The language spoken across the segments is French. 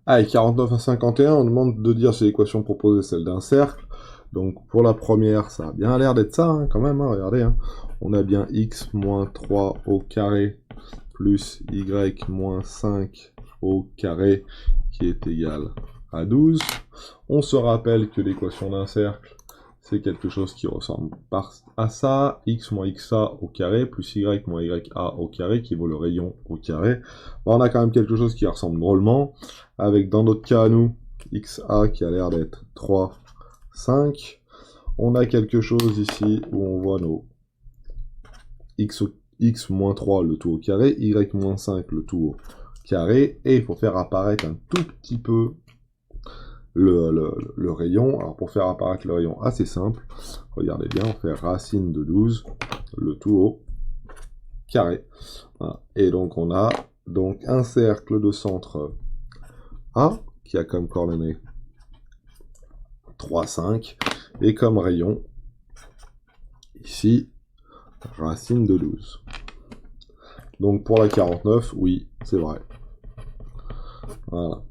Allez, 49 à 51, on demande de dire si l'équation proposée est celle d'un cercle. Donc pour la première, ça a bien l'air d'être ça, hein, quand même, hein, regardez. Hein. On a bien x moins 3 au carré plus y moins 5 au carré qui est égal à 12. On se rappelle que l'équation d'un cercle, c'est quelque chose qui ressemble à ça, x moins xa au carré, plus y moins ya au carré, qui vaut le rayon au carré. Bon, on a quand même quelque chose qui ressemble drôlement, avec dans notre cas à nous, xa qui a l'air d'être 3, 5. On a quelque chose ici où on voit nos x moins 3 le tout au carré, y moins 5 le tout au carré, et il faut faire apparaître un tout petit peu le rayon. Alors pour faire apparaître le rayon assez simple, regardez bien, on fait racine de 12, le tout au carré. Voilà. Et donc on a donc un cercle de centre A, qui a comme coordonnées 3, 5, et comme rayon, ici, racine de 12. Donc pour la 49, oui, c'est vrai. Voilà.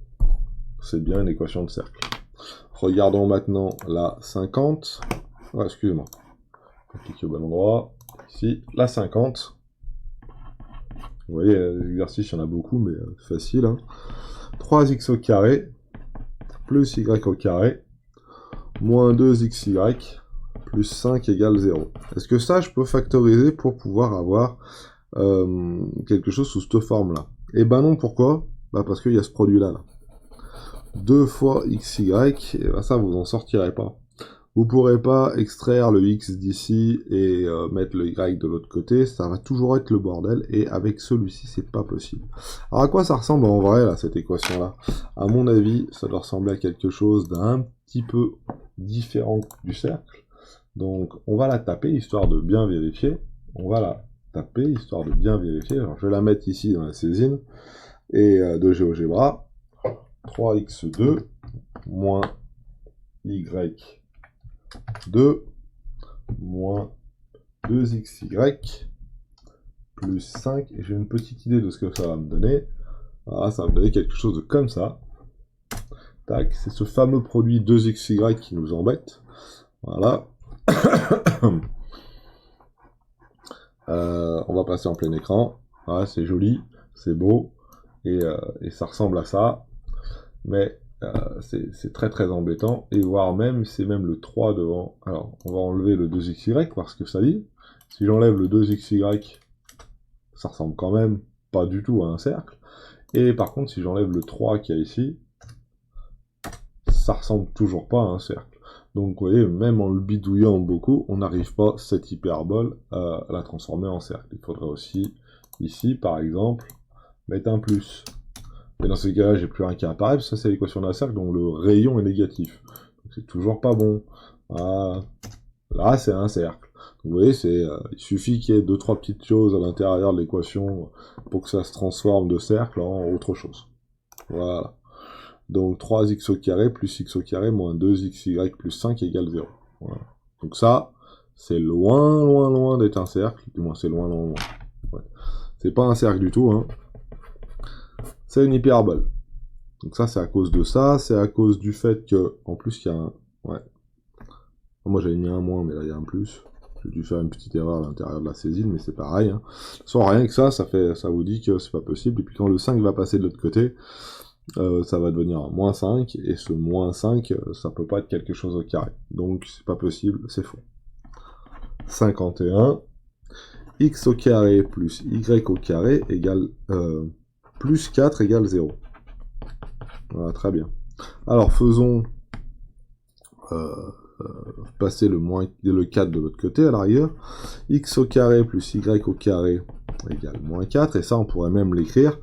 C'est bien une équation de cercle. Regardons maintenant la 50. Ah, excusez-moi. Cliquez au bon endroit. Ici, la 50. Vous voyez, les exercices, il y en a beaucoup, mais facile. Hein. 3x au carré, plus y au carré, moins 2xy, plus 5 égale 0. Est-ce que ça, je peux factoriser pour pouvoir avoir quelque chose sous cette forme-là? Eh ben non, pourquoi? Bah parce qu'il y a ce produit-là. Là. 2 fois xy, et ben ça, vous en sortirez pas. Vous pourrez pas extraire le x d'ici et mettre le y de l'autre côté, ça va toujours être le bordel, et avec celui-ci, c'est pas possible. Alors à quoi ça ressemble en vrai, là, cette équation-là? À mon avis, ça doit ressembler à quelque chose d'un petit peu différent du cercle. Donc, on va la taper, histoire de bien vérifier. On va la taper, histoire de bien vérifier. Alors, je vais la mettre ici dans la saisine, et de GeoGebra, 3x2 moins y2 moins 2xy plus 5, et j'ai une petite idée de ce que ça va me donner. Ah, ça va me donner quelque chose de comme ça. Tac, c'est ce fameux produit 2xy qui nous embête. Voilà. On va passer en plein écran. Voilà, c'est joli, c'est beau, et ça ressemble à ça. Mais c'est très très embêtant, et voire même, c'est même le 3 devant. Alors, on va enlever le 2xy, parce que ça dit. Si j'enlève le 2xy, ça ressemble quand même pas du tout à un cercle. Et par contre, si j'enlève le 3 qu'il y a ici, ça ressemble toujours pas à un cercle. Donc vous voyez, même en le bidouillant beaucoup, on n'arrive pas, cette hyperbole, à la transformer en cercle. Il faudrait aussi, ici par exemple, mettre un plus. Mais dans ce cas-là, j'ai plus rien qui apparaît, parce que ça c'est l'équation d'un cercle dont le rayon est négatif. Donc c'est toujours pas bon. Ah, là, c'est un cercle. Vous voyez, il suffit qu'il y ait 2-3 petites choses à l'intérieur de l'équation pour que ça se transforme de cercle en autre chose. Voilà. Donc 3x au carré plus x au carré moins 2xy plus 5 égale 0. Voilà. Donc ça, c'est loin, loin, loin d'être un cercle. Du moins, c'est loin, loin, loin. Ouais. C'est pas un cercle du tout, hein. C'est une hyperbole. Donc ça, c'est à cause de ça. C'est à cause du fait que, en plus, il y a un... Ouais. Moi, j'avais mis un moins, mais là, il y a un plus. J'ai dû faire une petite erreur à l'intérieur de la saisine, mais c'est pareil. Hein. Sans rien que ça vous dit que c'est pas possible. Et puis quand le 5 va passer de l'autre côté, ça va devenir moins 5, et ce moins 5, ça peut pas être quelque chose au carré. Donc c'est pas possible, c'est faux. 51, x au carré plus y au carré égale plus 4 égale 0. Voilà, très bien. Alors faisons passer le 4 de l'autre côté à l'arrière. X au carré plus y au carré égale moins 4, et ça on pourrait même l'écrire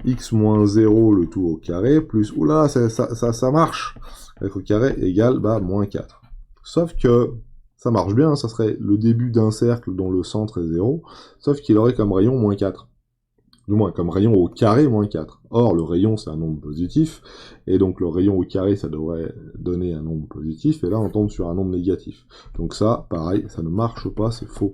x moins 0 le tout au carré plus, oula, ça marche, y au carré égale moins 4. Sauf que ça marche bien, ça serait le début d'un cercle dont le centre est 0, sauf qu'il aurait comme rayon moins 4. Du moins, comme rayon au carré, moins 4. Or, le rayon, c'est un nombre positif, et donc le rayon au carré, ça devrait donner un nombre positif, et là, on tombe sur un nombre négatif. Donc ça, pareil, ça ne marche pas, c'est faux.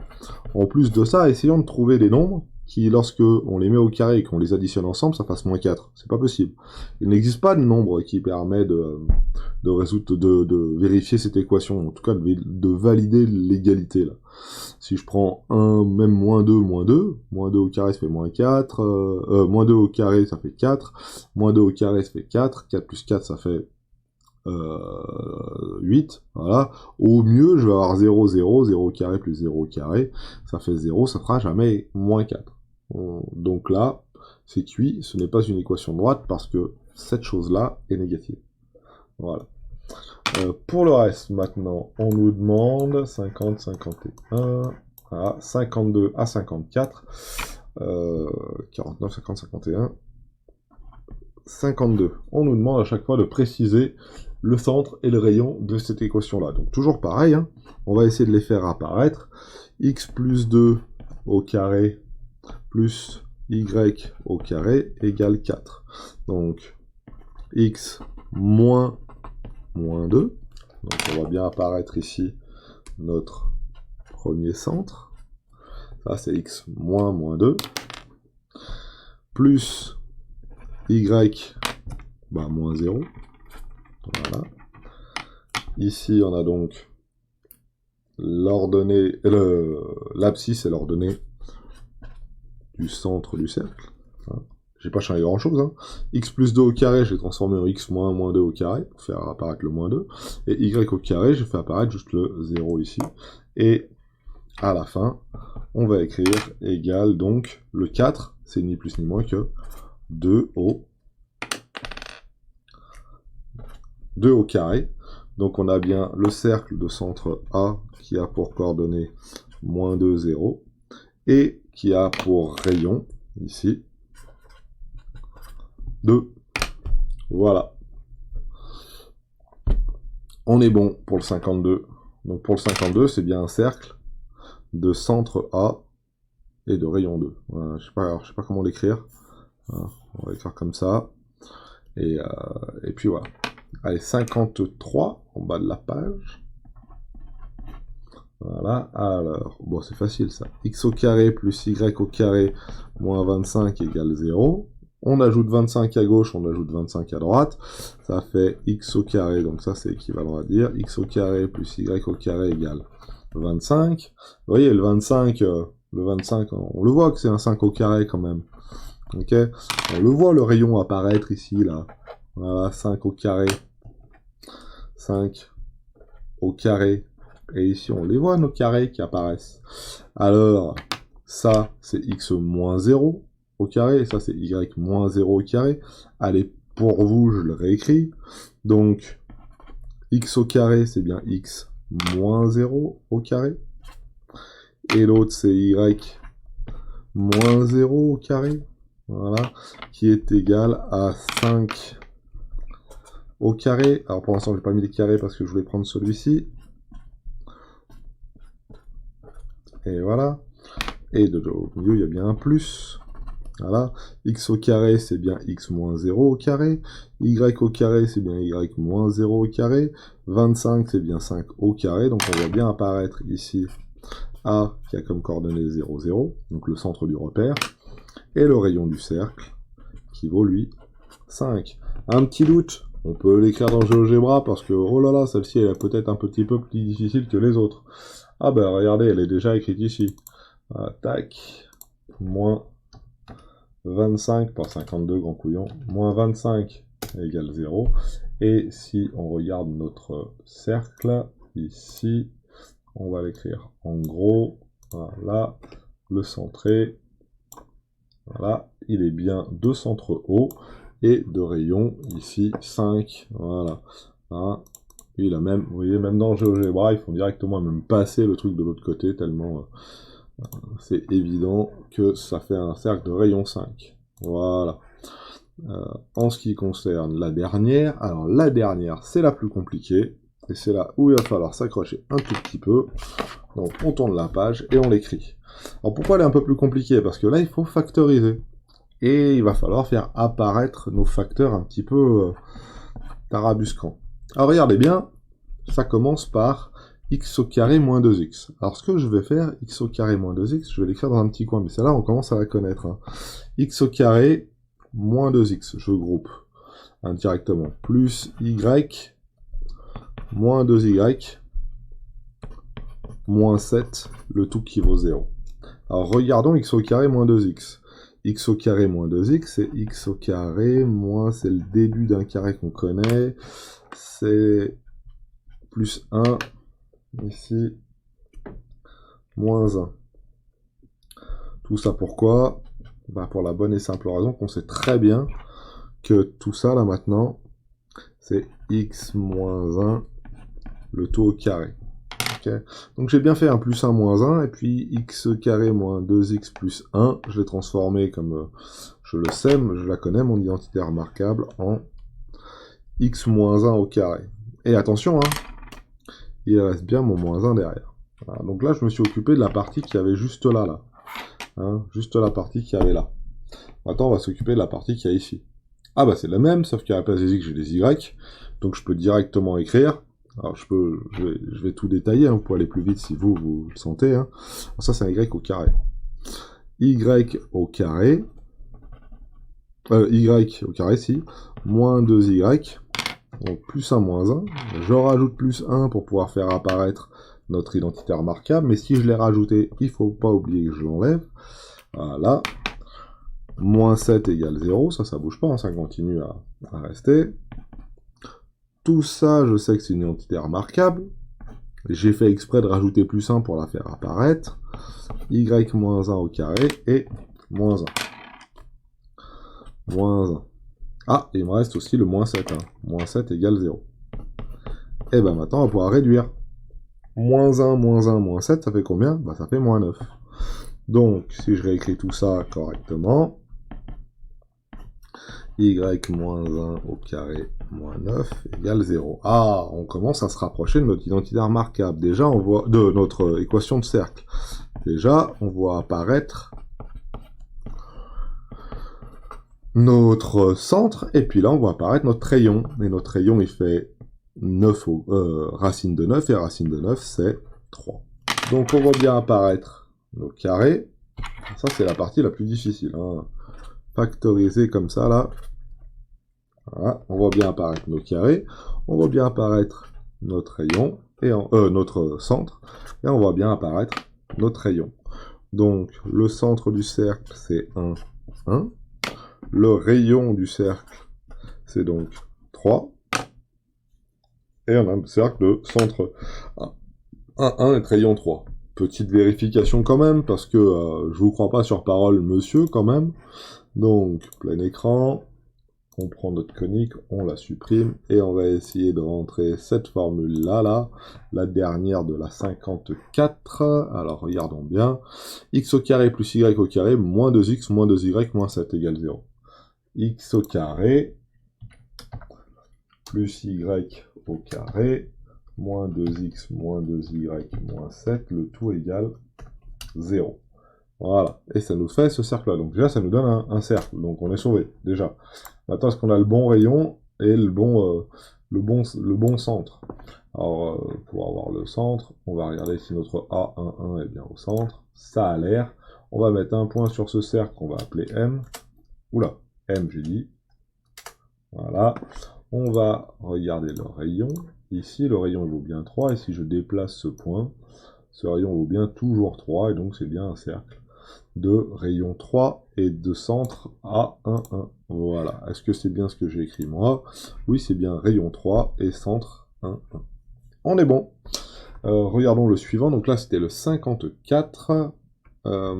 En plus de ça, essayons de trouver des nombres qui, lorsque on les met au carré et qu'on les additionne ensemble, ça fasse -4. C'est pas possible. Il n'existe pas de nombre qui permet de résoudre, de vérifier cette équation, en tout cas de valider l'égalité, là. Si je prends 1, même -2, -2 au carré ça fait -4, -2 au carré ça fait 4, -2 au carré ça fait 4, 4 plus 4 ça fait 8, voilà. Au mieux, je vais avoir 0, 0, 0 au carré plus 0 au carré, ça fait 0, ça fera jamais -4. Donc là, c'est cuit, ce n'est pas une équation droite parce que cette chose-là est négative. Voilà. Pour le reste, maintenant, on nous demande 50, 51, voilà, 52 à 54, 49, 50, 51, 52. On nous demande à chaque fois de préciser le centre et le rayon de cette équation-là. Donc toujours pareil, hein, on va essayer de les faire apparaître. X plus 2 au carré plus y au carré égale 4. Donc x moins 2. Donc on va bien apparaître ici notre premier centre. Ça c'est x moins 2. Plus y, moins 0. Voilà. Ici on a donc l'ordonnée, l'abscisse et l'ordonnée du centre du cercle. Hein. J'ai pas changé grand chose. Hein. X plus 2 au carré, je l'ai transformé en x moins 2 au carré, pour faire apparaître le -2. Et y au carré, j'ai fait apparaître juste le 0 ici. Et à la fin, on va écrire égal, donc le 4, c'est ni plus ni moins que 2 au carré. Donc on a bien le cercle de centre A qui a pour coordonnées -2, 0, et qui a pour rayon, ici, 2. Voilà. On est bon pour le 52. Donc pour le 52, c'est bien un cercle de centre A et de rayon 2. Voilà, je sais pas comment l'écrire. Voilà, on va l'écrire comme ça. Et puis voilà. Allez, 53 en bas de la page. Voilà, alors, bon c'est facile ça. X au carré plus y au carré moins 25 égale 0. On ajoute 25 à gauche, on ajoute 25 à droite. Ça fait x au carré, donc ça c'est équivalent à dire x au carré plus y au carré égale 25. Vous voyez, le 25, on le voit que c'est un 5 au carré quand même. Ok, on le voit le rayon apparaître ici, là. Voilà, 5 au carré. 5 au carré. Et ici, on les voit, nos carrés qui apparaissent. Alors, ça, c'est x moins 0 au carré. Et ça, c'est y moins 0 au carré. Allez, pour vous, je le réécris. Donc, x au carré, c'est bien x moins 0 au carré. Et l'autre, c'est y moins 0 au carré. Voilà. Qui est égal à 5 au carré. Alors, pour l'instant, je n'ai pas mis les carrés parce que je voulais prendre celui-ci. Et voilà. Et au milieu, il y a bien un plus. Voilà. X au carré, c'est bien x moins 0 au carré. Y au carré, c'est bien y moins 0 au carré. 25, c'est bien 5 au carré. Donc on voit bien apparaître ici A qui a comme coordonnée 0, 0. Donc le centre du repère. Et le rayon du cercle qui vaut lui 5. Un petit doute. On peut l'écrire dans GeoGebra parce que, oh là là, celle-ci, elle est peut-être un petit peu plus difficile que les autres. Ah ben, regardez, elle est déjà écrite ici. Voilà, tac. Moins 25, pas 52, grand couillon. Moins 25 égale 0. Et si on regarde notre cercle, ici, on va l'écrire en gros. Voilà, le centré. Voilà, il est bien de centre haut. Et de rayon, ici, 5, voilà. Hein. Il a même, vous voyez, même dans GeoGebra, ils font directement même passer le truc de l'autre côté, tellement c'est évident que ça fait un cercle de rayon 5. Voilà. En ce qui concerne la dernière, alors la dernière, c'est la plus compliquée, et c'est là où il va falloir s'accrocher un tout petit peu. Donc on tourne la page et on l'écrit. Alors pourquoi elle est un peu plus compliquée? Parce que là, il faut factoriser. Et il va falloir faire apparaître nos facteurs un petit peu tarabuscants. Alors regardez bien, ça commence par x au carré moins 2x. Alors ce que je vais faire, x au carré moins 2x, je vais l'écrire dans un petit coin, mais celle-là on commence à la connaître. Hein. X au carré moins 2x, je groupe indirectement, plus y moins 2y moins 7, le tout qui vaut 0. Alors regardons x au carré moins 2x. X au carré moins 2x, c'est x au carré moins, c'est le début d'un carré qu'on connaît, c'est plus 1, ici, moins 1. Tout ça pourquoi? Bah pour la bonne et simple raison qu'on sait très bien que tout ça là maintenant, c'est x moins 1, le tout au carré. Okay. Donc j'ai bien fait un plus 1 moins 1, et puis x carré moins 2x plus 1, je l'ai transformé comme je le sais, je la connais, mon identité remarquable, en x moins 1 au carré. Et attention, hein, il reste bien mon moins 1 derrière. Voilà. Donc là, je me suis occupé de la partie qui avait juste là. Hein, juste la partie qui avait là. Maintenant, on va s'occuper de la partie qui a ici. Ah bah c'est la même, sauf qu'à la place des x, j'ai des y. Donc je peux directement écrire. Alors je vais tout détailler, hein, pour aller plus vite si vous le sentez. Hein. Alors, ça c'est un y au carré. Y au carré. Y au carré, si. Moins 2y. Donc plus 1 moins 1. Je rajoute plus 1 pour pouvoir faire apparaître notre identité remarquable. Mais si je l'ai rajouté, il ne faut pas oublier que je l'enlève. Voilà. Moins 7 égale 0. Ça bouge pas, hein, ça continue à rester. Tout ça, je sais que c'est une identité remarquable. J'ai fait exprès de rajouter plus 1 pour la faire apparaître. Y moins 1 au carré et moins 1. Moins 1. Ah, et il me reste aussi le moins 7. Hein. Moins 7 égale 0. Et ben maintenant, on va pouvoir réduire. Moins 1, moins 7, ça fait combien? Bah ça fait moins 9. Donc, si je réécris tout ça correctement, y moins 1 au carré moins 9 égale 0. Ah, on commence à se rapprocher de notre identité remarquable. Déjà, on voit de notre équation de cercle. Déjà, on voit apparaître notre centre, et puis là, on voit apparaître notre rayon. Et notre rayon, il fait 9 racine de 9, et racine de 9, c'est 3. Donc, on voit bien apparaître nos carrés. Ça, c'est la partie la plus difficile. Hein. Factoriser comme ça, là. Voilà, on voit bien apparaître nos carrés, on voit bien apparaître notre rayon, et notre centre, et on voit bien apparaître notre rayon. Donc, le centre du cercle, c'est 1, 1. Le rayon du cercle, c'est donc 3. Et on a un cercle de centre 1, 1 et rayon 3. Petite vérification quand même, parce que je vous crois pas sur parole, monsieur, quand même. Donc, plein écran. On prend notre conique, on la supprime, et on va essayer de rentrer cette formule-là, la dernière de la 54. Alors, regardons bien. X au carré plus y au carré, moins 2x, moins 2y, moins 7 égale 0. X au carré plus y au carré, moins 2x, moins 2y, moins 7, le tout égale 0. Voilà, et ça nous fait ce cercle-là. Donc déjà, ça nous donne un cercle, donc on est sauvé, déjà. Maintenant, est-ce qu'on a le bon rayon et le bon centre? Alors, pour avoir le centre, on va regarder si notre A11 est bien au centre. Ça a l'air. On va mettre un point sur ce cercle qu'on va appeler M. Oula, M, j'ai dit. Voilà. On va regarder le rayon. Ici, le rayon il vaut bien 3, et si je déplace ce point, ce rayon vaut bien toujours 3, et donc c'est bien un cercle de rayon 3 et de centre A11. Voilà. Est-ce que c'est bien ce que j'ai écrit moi? Oui, c'est bien rayon 3 et centre 1, 1. On est bon. Regardons le suivant. Donc là, c'était le 54. Dans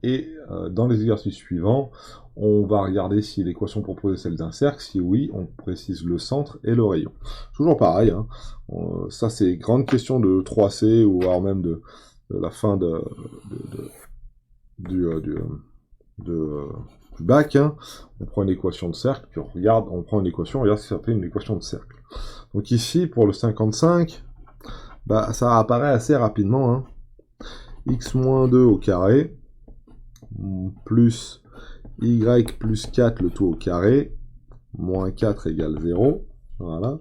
les exercices suivants, on va regarder si l'équation proposée est celle d'un cercle. Si oui, on précise le centre et le rayon. Toujours pareil. Hein. Ça, c'est grande question de 3C ou alors même de la fin du bac, hein. On prend une équation de cercle, puis on prend une équation, on regarde si ça fait une équation de cercle. Donc ici, pour le 55, bah, ça apparaît assez rapidement. Hein. X-2 au carré, plus Y plus 4, le tout au carré, moins 4 égale 0. Voilà.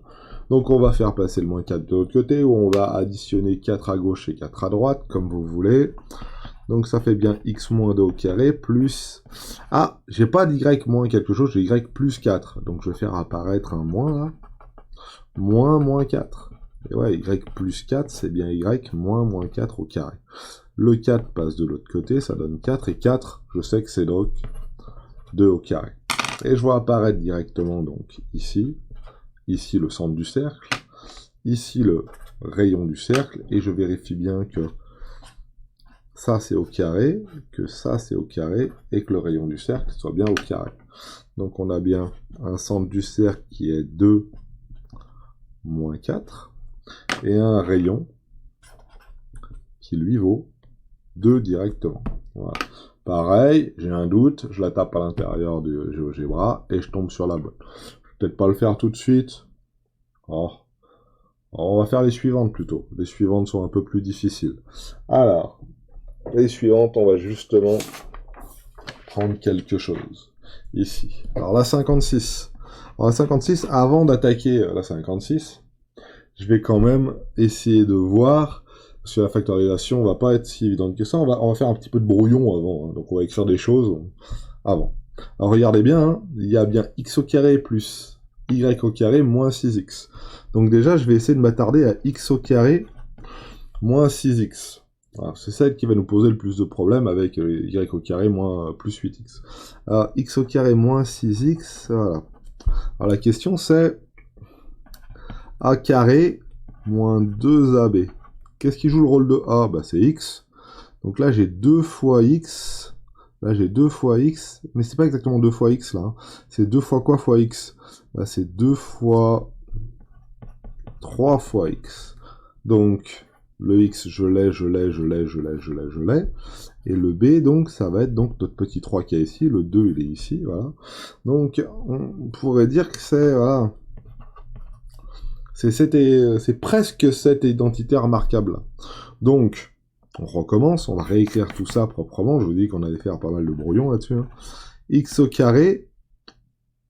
Donc on va faire passer le moins 4 de l'autre côté, où on va additionner 4 à gauche et 4 à droite, comme vous voulez. Donc ça fait bien x moins 2 au carré plus... Ah, j'ai pas d'y moins quelque chose, j'ai y plus 4. Donc je vais faire apparaître un moins là. Moins 4. Et ouais, y plus 4, c'est bien y moins 4 au carré. Le 4 passe de l'autre côté, ça donne 4. Et 4, je sais que c'est donc 2 au carré. Et je vois apparaître directement donc ici le centre du cercle, ici le rayon du cercle, et je vérifie bien que ça c'est au carré, que ça c'est au carré, et que le rayon du cercle soit bien au carré. Donc on a bien un centre du cercle qui est 2 moins 4, et un rayon qui lui vaut 2 directement. Voilà. Pareil, j'ai un doute, je la tape à l'intérieur du GeoGebra, et je tombe sur la bonne. Je vais peut-être pas le faire tout de suite. Oh. On va faire les suivantes plutôt. Les suivantes sont un peu plus difficiles. Alors, les suivantes, on va justement prendre quelque chose. Ici. Alors la 56. Alors la 56, avant d'attaquer la 56, je vais quand même essayer de voir, parce que la factorisation va pas être si évidente que ça, on va faire un petit peu de brouillon avant, hein. Donc on va écrire des choses avant. Alors regardez bien, hein, il y a bien x au carré plus y au carré moins 6x. Donc déjà, je vais essayer de m'attarder à x au carré moins 6x. C'est celle qui va nous poser le plus de problèmes avec y au carré moins plus 8x. Alors, x au carré moins 6x, voilà. Alors la question c'est a carré moins 2ab. Qu'est-ce qui joue le rôle de a? Bah c'est x. Donc là j'ai 2 fois x. Là j'ai 2 fois x. Mais c'est pas exactement 2 fois x là. Hein. C'est 2 fois quoi fois x? Là c'est 2 fois 3 fois x. Donc, le x, je l'ai. Et le b, donc, ça va être donc notre petit 3 qui est ici. Le 2, il est ici, voilà. Donc, on pourrait dire que c'est, voilà. C'est presque cette identité remarquable. Donc, on recommence, on va réécrire tout ça proprement. Je vous dis qu'on allait faire pas mal de brouillon là-dessus. Hein. X au carré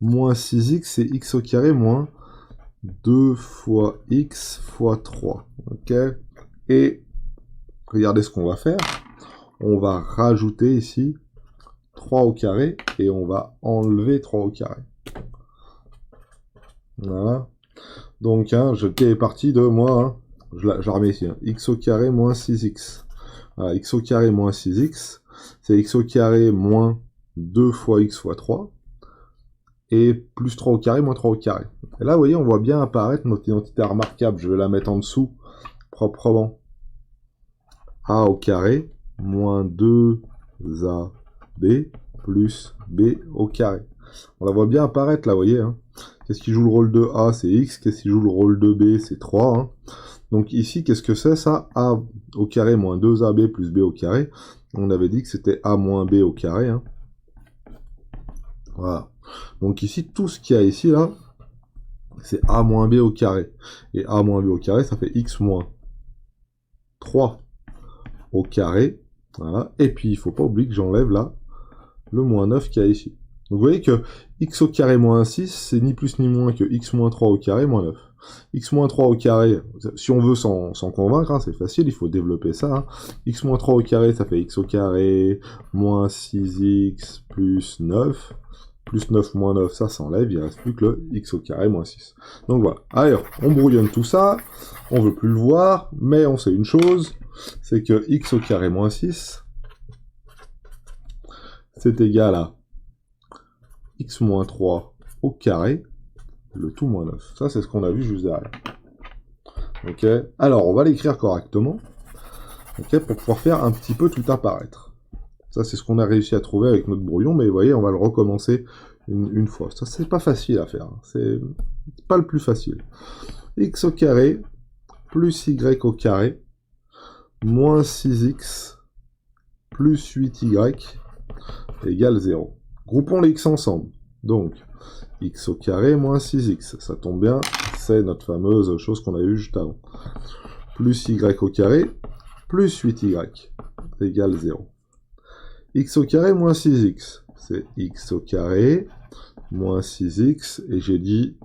moins 6x, c'est x au carré moins 2 fois x fois 3. Ok. Et regardez ce qu'on va faire. On va rajouter ici 3 au carré et on va enlever 3 au carré. Voilà. Donc, hein, j'étais parti de moi, hein, je la remets ici, hein, x au carré moins 6x. Voilà, x au carré moins 6x, c'est x au carré moins 2 fois x fois 3. Et plus 3 au carré moins 3 au carré. Et là, vous voyez, on voit bien apparaître notre identité remarquable. Je vais la mettre en dessous, proprement. A au carré, moins 2AB, plus B au carré. On la voit bien apparaître, là, vous voyez. Hein. Qu'est-ce qui joue le rôle de A? C'est X. Qu'est-ce qui joue le rôle de B? C'est 3. Hein. Donc ici, qu'est-ce que c'est, ça? A au carré moins 2AB plus B au carré. On avait dit que c'était A moins B au carré. Hein. Voilà. Donc ici, tout ce qu'il y a ici, là, c'est A moins B au carré. Et A moins B au carré, ça fait X moins 3 au carré. Voilà. Et puis, il faut pas oublier que j'enlève là le moins 9 qu'il y a ici. Donc vous voyez que X au carré moins 6, c'est ni plus ni moins que X moins 3 au carré moins 9. X moins 3 au carré, si on veut s'en convaincre, hein, c'est facile, il faut développer ça. Hein. X moins 3 au carré, ça fait X au carré moins 6X plus 9. Plus 9 moins 9, ça s'enlève, il ne reste plus que le x au carré moins 6. Donc voilà. Alors, on brouillonne tout ça, on veut plus le voir, mais on sait une chose, c'est que x au carré moins 6, c'est égal à x moins 3 au carré, le tout moins 9. Ça, c'est ce qu'on a vu juste derrière. Ok. Alors, on va l'écrire correctement, ok, pour pouvoir faire un petit peu tout apparaître. Ça, c'est ce qu'on a réussi à trouver avec notre brouillon, mais vous voyez, on va le recommencer une fois. Ça, c'est pas facile à faire. C'est pas le plus facile. X au carré plus y au carré moins 6x plus 8y égale 0. Groupons les x ensemble. Donc, x au carré moins 6x. Ça tombe bien, c'est notre fameuse chose qu'on a vue juste avant. Plus y au carré plus 8y égale 0. X au carré moins 6x. C'est x au carré moins 6x. Et j'ai dit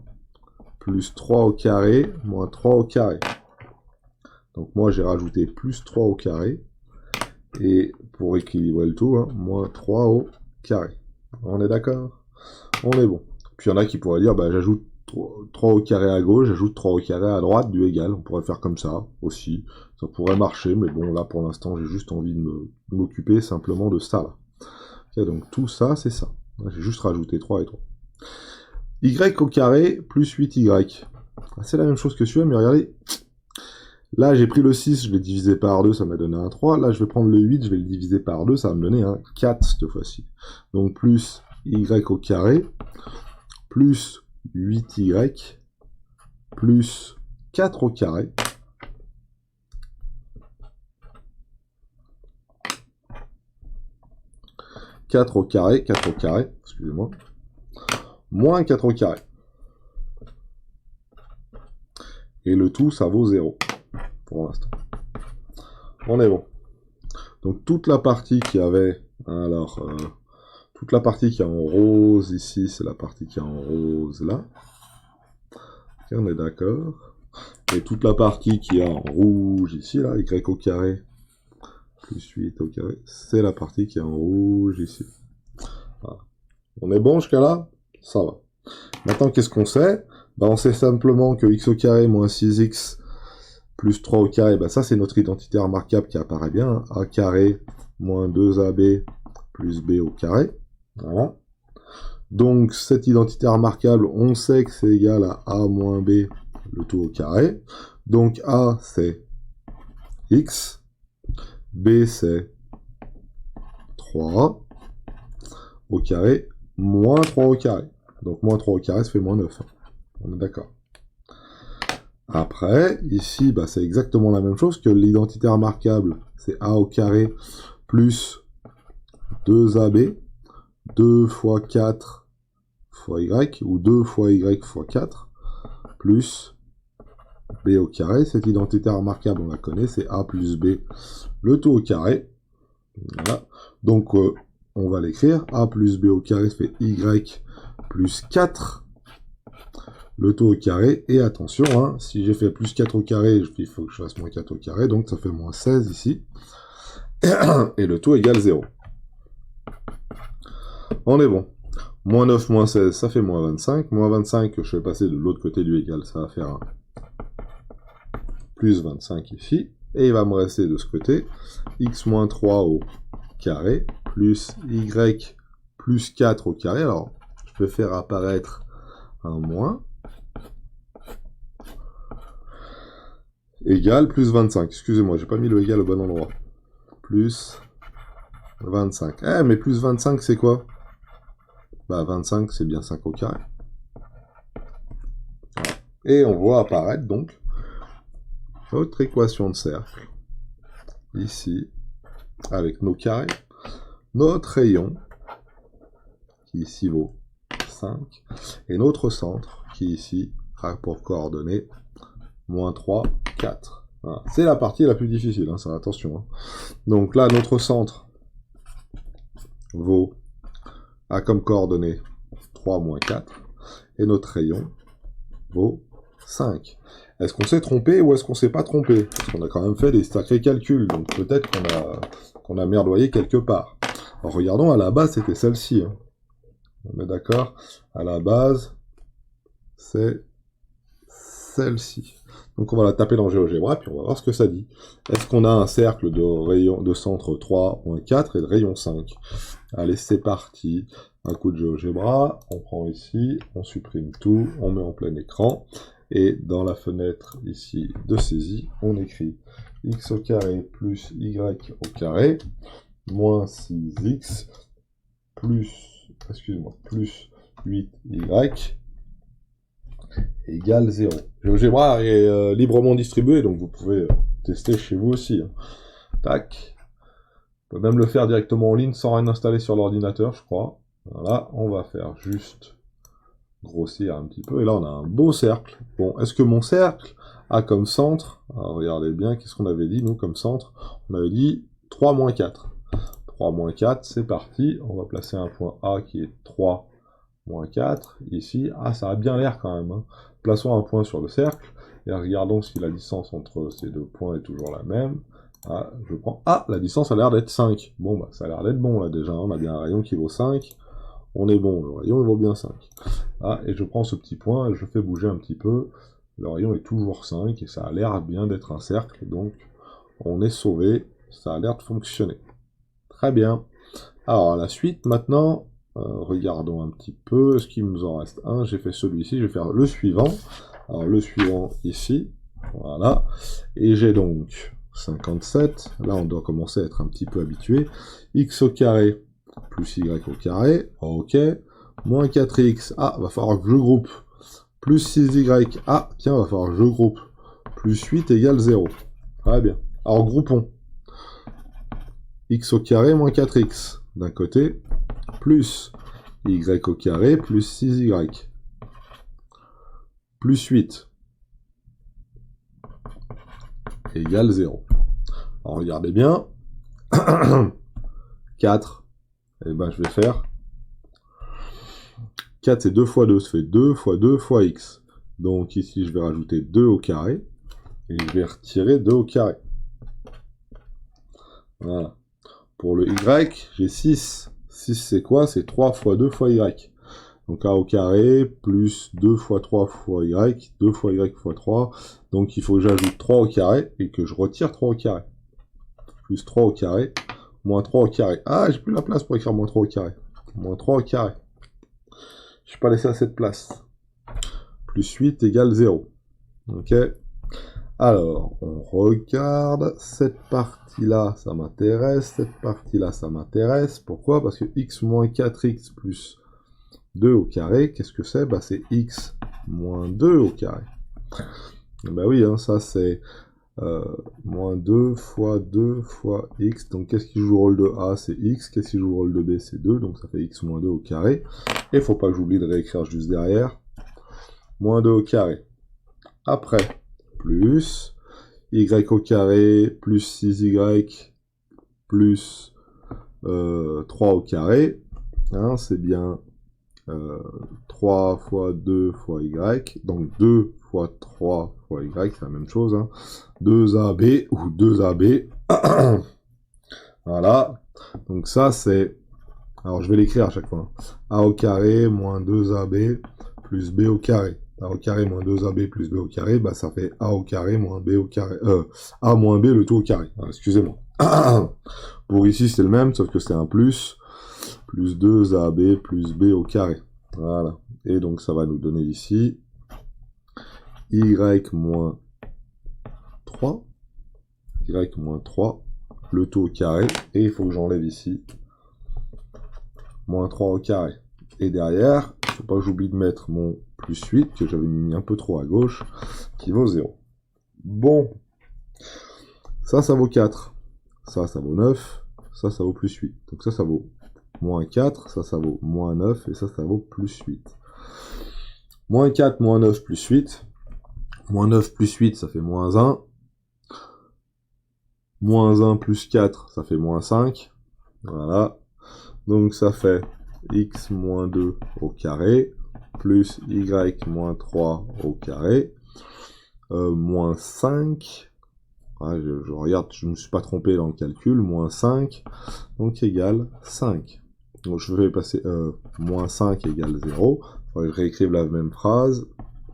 plus 3 au carré, moins 3 au carré. Donc moi j'ai rajouté plus 3 au carré, et pour équilibrer le tout, hein, moins 3 au carré. On est d'accord? On est bon. Puis il y en a qui pourraient dire, bah j'ajoute 3 au carré à gauche, j'ajoute 3 au carré à droite du égal. On pourrait faire comme ça aussi. Ça pourrait marcher, mais bon là pour l'instant j'ai juste envie de m'occuper simplement de ça là. Okay, donc tout ça c'est ça. J'ai juste rajouté 3 et 3. Y au carré plus 8y. C'est la même chose que celui-là, mais regardez. Là, j'ai pris le 6, je l'ai divisé par 2, ça m'a donné un 3. Là, je vais prendre le 8, je vais le diviser par 2, ça va me donner un 4 cette fois-ci. Donc, plus y au carré, plus 8y, plus 4 au carré. Quatre au carré, excusez-moi. Moins 4 au carré. Et le tout, ça vaut 0. Pour l'instant. On est bon. Donc toute la partie qui avait, alors, toute la partie qui est en rose ici, c'est la partie qui est en rose là. Okay, on est d'accord. Et toute la partie qui est en rouge ici, là, y au carré, plus 8 au carré, c'est la partie qui est en rouge ici. Voilà. On est bon jusqu'à là? Ça va. Maintenant, qu'est-ce qu'on sait? Ben, on sait simplement que x au carré moins 6x plus 3 au carré, bah ça c'est notre identité remarquable qui apparaît bien, hein. A carré moins 2ab plus b au carré. Voilà. Donc cette identité remarquable, on sait que c'est égal à a moins b, le tout au carré. Donc a c'est x, b c'est 3 au carré, moins 3 au carré. Donc moins 3 au carré, ça fait moins 9. Hein. On est d'accord. Après, ici, bah, c'est exactement la même chose que l'identité remarquable. C'est a au carré plus 2ab, 2 fois 4 fois y, ou 2 fois y fois 4, plus b au carré. Cette identité remarquable, on la connaît, c'est a plus b, le tout au carré. Voilà. Donc, on va l'écrire. A plus b au carré, ça fait y plus 4. Le tout au carré, et attention, hein, si j'ai fait plus 4 au carré, il faut que je fasse moins 4 au carré, donc ça fait moins 16 ici, et le tout égale 0. On est bon. Moins 9, moins 16, ça fait moins 25. Moins 25, je vais passer de l'autre côté du égal, ça va faire un plus 25 ici, et il va me rester de ce côté, x moins 3 au carré, plus y plus 4 au carré. Alors, je vais faire apparaître un moins, égal plus 25. Excusez-moi, j'ai pas mis le égal au bon endroit. Plus 25. Eh, mais plus 25, c'est quoi? Bah, 25, c'est bien 5 au carré. Voilà. Et on voit apparaître, donc, notre équation de cercle. Ici, avec nos carrés. Notre rayon, qui ici vaut 5. Et notre centre, qui ici a pour coordonnées moins 3, 4. Voilà. C'est la partie la plus difficile, hein, ça, attention. Hein. Donc là, notre centre a comme coordonnées 3 moins 4, et notre rayon vaut 5. Est-ce qu'on s'est trompé ou est-ce qu'on s'est pas trompé? Parce qu'on a quand même fait des sacrés calculs, donc peut-être qu'on a merdoyé quelque part. Alors regardons, à la base, c'était celle-ci. Hein. On est d'accord? À la base, c'est celle-ci. Donc on va la taper dans GeoGebra, puis on va voir ce que ça dit. Est-ce qu'on a un cercle de centre 3, moins 4 et de rayon 5? Allez, c'est parti. Un coup de GeoGebra, on prend ici, on supprime tout, on met en plein écran, et dans la fenêtre ici de saisie, on écrit x au carré plus y au carré, moins 6x, plus 8y, égale 0. GeoGebra est librement distribué, donc vous pouvez tester chez vous aussi. Hein. Tac. On peut même le faire directement en ligne sans rien installer sur l'ordinateur, je crois. Voilà, on va faire juste grossir un petit peu. Et là, on a un beau cercle. Bon, est-ce que mon cercle a comme centre... Alors, regardez bien, qu'est-ce qu'on avait dit, nous, comme centre? On avait dit 3 moins 4. 3 moins 4, c'est parti. On va placer un point A qui est 3 moins 4, ici, ah, ça a bien l'air quand même, hein. Plaçons un point sur le cercle, et regardons si la distance entre ces deux points est toujours la même. Ah, je prends, ah, la distance a l'air d'être 5. Bon, bah, ça a l'air d'être bon, là, déjà, hein. On a bien un rayon qui vaut 5. On est bon, le rayon, il vaut bien 5. Ah, et je prends ce petit point, et je fais bouger un petit peu. Le rayon est toujours 5, et ça a l'air bien d'être un cercle, donc on est sauvé. Ça a l'air de fonctionner. Très bien. Alors, à la suite, maintenant, regardons un petit peu, est-ce qu'il nous en reste un? J'ai fait celui-ci, je vais faire le suivant. Alors, le suivant, ici, voilà. Et j'ai donc 57, là on doit commencer à être un petit peu habitué. X au carré plus Y au carré, ok. Moins 4X, ah, va falloir que je groupe. Plus 6Y, ah, tiens, va falloir que je groupe. Plus 8 égale 0. Très bien. Alors, groupons. X au carré moins 4X, d'un côté, plus y au carré plus 6y, plus 8, égale 0. Alors regardez bien, 4, et ben je vais faire, 4 c'est 2 fois 2, ça fait 2 fois 2 fois x. Donc ici je vais rajouter 2 au carré, et je vais retirer 2 au carré. Voilà. Pour le y, j'ai 6. 6 c'est quoi? C'est 3 fois 2 fois y. Donc a au carré, plus 2 fois 3 fois y, 2 fois y fois 3. Donc il faut que j'ajoute 3 au carré, et que je retire 3 au carré. Plus 3 au carré, moins 3 au carré. Ah, j'ai plus la place pour écrire moins 3 au carré. Moins 3 au carré. Je suis pas laissé assez de place. Plus 8 égale 0. Ok. Alors, on regarde. Cette partie-là, ça m'intéresse. Cette partie-là, ça m'intéresse. Pourquoi? Parce que x moins 4x plus 2 au carré, qu'est-ce que c'est? Bah, c'est x moins 2 au carré. Bah oui, hein, ça c'est moins 2 fois x. Donc qu'est-ce qui joue le rôle de A? C'est x. Qu'est-ce qui joue le rôle de B? C'est 2. Donc ça fait x moins 2 au carré. Et faut pas que j'oublie de réécrire juste derrière. Moins 2 au carré. Après, plus y au carré plus 6y plus 3 au carré. Hein, c'est bien 3 fois 2 fois y, donc 2 fois 3 fois y, c'est la même chose, hein. 2ab ou 2ab, voilà, donc ça c'est, alors je vais l'écrire à chaque fois, hein. A au carré moins 2ab plus b au carré, a au carré moins 2ab plus b au carré, bah ça fait a au carré moins b au carré, a moins b le tout au carré, excusez-moi. Pour ici c'est le même, sauf que c'est un plus 2ab plus b au carré. Voilà. Et donc ça va nous donner ici y moins 3. Y moins 3. Le tout au carré. Et il faut que j'enlève ici moins 3 au carré. Et derrière, il ne faut pas que j'oublie de mettre mon plus 8, que j'avais mis un peu trop à gauche, qui vaut 0. Bon. Ça vaut 4. Ça vaut 9. Ça vaut plus 8. Donc ça vaut moins 4. Ça vaut moins 9. Et ça vaut plus 8. Moins 4, moins 9, plus 8. Moins 9 plus 8, ça fait moins 1. Moins 1 plus 4, ça fait moins 5. Voilà. Donc ça fait x moins 2 au carré, plus y moins 3 au carré, moins 5. Ah, je regarde, je ne me suis pas trompé dans le calcul. Moins 5, donc égale 5. Donc je vais passer moins 5 égale 0. Je réécrive la même phrase.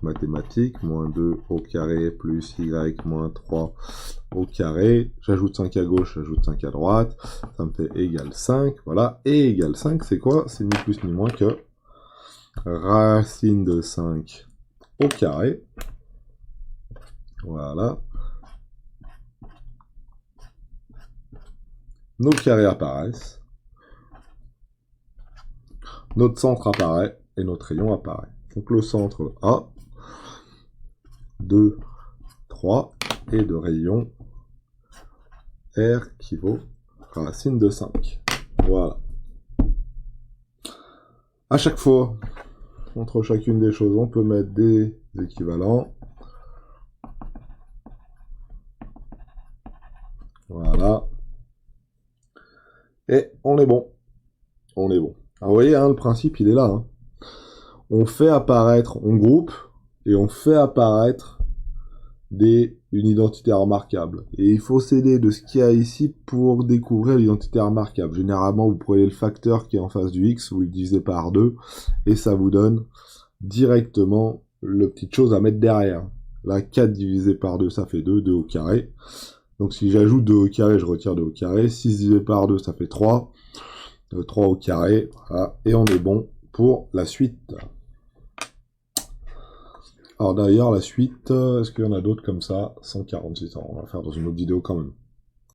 Mathématiques, moins 2 au carré plus y moins 3 au carré. J'ajoute 5 à gauche, j'ajoute 5 à droite. Ça me fait égal 5. Voilà. Et égal 5, c'est quoi? C'est ni plus ni moins que racine de 5 au carré. Voilà. Nos carrés apparaissent. Notre centre apparaît et notre rayon apparaît. Donc le centre A, 2, 3, et de rayon R qui vaut racine de 5. Voilà. À chaque fois, entre chacune des choses, on peut mettre des équivalents. Voilà. Et on est bon. On est bon. Alors vous voyez, hein, le principe, il est là. Hein. on fait apparaître, on groupe, et on fait apparaître une identité remarquable. Et il faut s'aider de ce qu'il y a ici pour découvrir l'identité remarquable. Généralement, vous prenez le facteur qui est en face du x, vous le divisez par 2, et ça vous donne directement la petite chose à mettre derrière. Là, 4 divisé par 2, ça fait 2, 2 au carré. Donc si j'ajoute 2 au carré, je retire 2 au carré. 6 divisé par 2, ça fait 3. 3 au carré, voilà. Et on est bon pour la suite. Alors d'ailleurs, la suite, est-ce qu'il y en a d'autres comme ça? 146 ans, on va faire dans une autre vidéo quand même.